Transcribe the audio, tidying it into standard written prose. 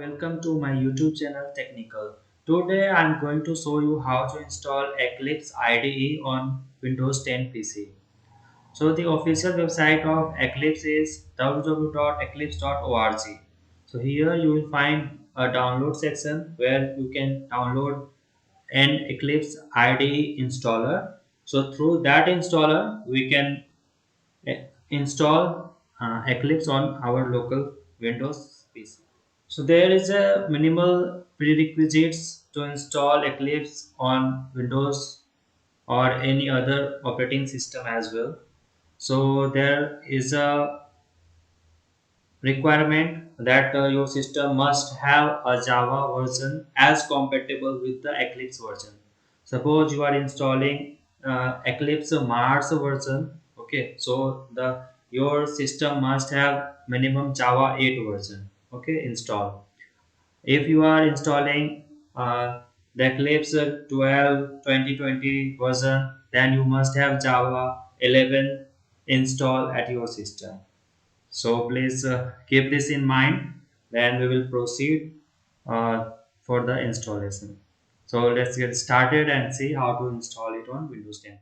welcome to my YouTube channel Technical. Today I'm going to show you how to install Eclipse IDE on Windows 10 PC. So the official website of Eclipse is www.eclipse.org. So here you will find a download section where you can download an Eclipse IDE installer. So through that installer we can install Eclipse on our local Windows PC. So there is a minimal prerequisites to install Eclipse on Windows or any other operating system as well. So there is a requirement that your system must have a Java version as compatible with the Eclipse version. Suppose you are installing Eclipse Mars version, okay, so the your system must have minimum Java 8 version, okay, install. If you are installing the Eclipse 12 2020 version, then you must have Java 11 install at your system. So please keep this in mind. Then we will proceed for the installation. So let's get started and see how to install it on Windows 10.